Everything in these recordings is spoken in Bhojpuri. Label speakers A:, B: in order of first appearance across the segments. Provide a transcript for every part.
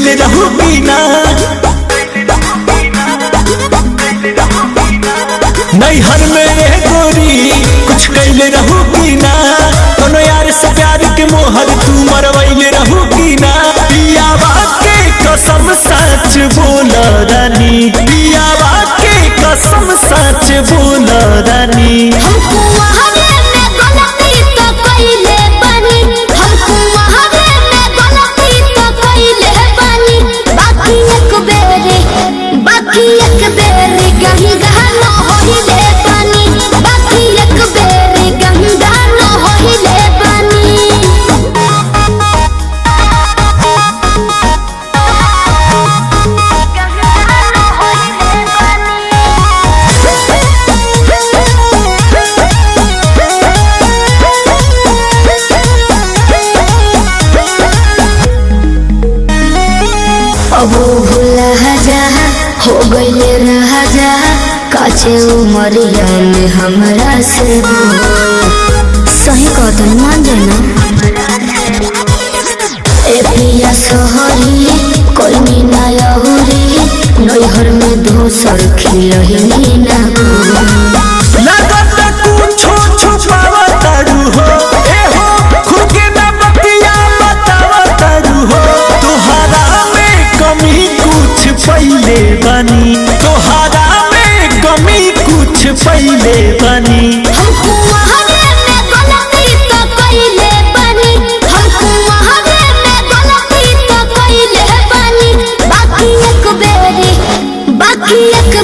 A: कैले रहू बिना नैहर में गोरी कुछ कैले रहू बिना कोनो यार से प्यार के मोहर तू मरवैले रहू बिना पियावा के कसम सच बोल रानी पियावा के कसम सच बोल रानी
B: अब भूला जा हो गईले रह जा काचे उमरिया में हमरा से सही कदम मान जाना ए पिया सोहरी कोई ना यहुरी नैहर में दोसर खिलही ना
A: लगत कुछो छुपावा तारू हो ए हो खुद के ना बतिया बतावा तारू हो तोहरा में कमी कुछ पहिले बनी तोहरा में कमी कुछ पहिले बनी
B: हमको वहाने में गलती तो कइले बनी हमको वहाने में गलती तो कइले बनी बाकी एक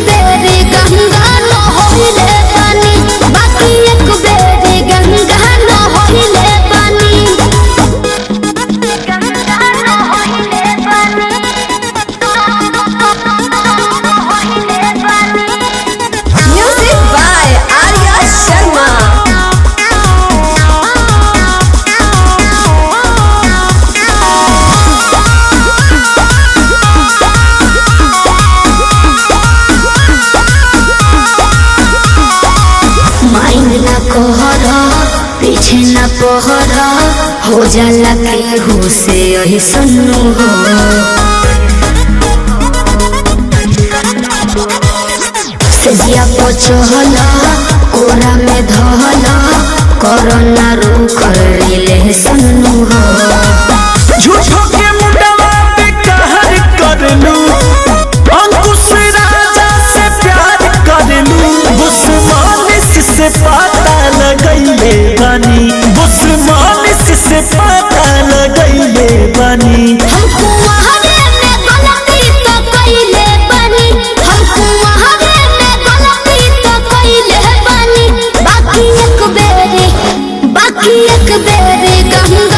B: बेरी गंगा न होइले बनी बाकी एक बेरी गंगा न होइले बनी गंगा न होइले बनी
C: Music by Arya Sharma.
B: Mind न कोहरा पीछे न पहरा हो जाला केहू से यही सुनू हो सजिया पचहला कोरा में धहला कोरोना रुक ले सुनू हो
A: झूठो के मुंडवा पे कहर करलू अंकुश राजा से प्यार करलू बुस्मानिस से पता लगैले बनी बुस्मानिस से पता लगैले बनी
B: हमको वहाने में गलती तो कइले बनी हमको वहाने में गलती तो कइले बनी बाकी एक बेरी गंगा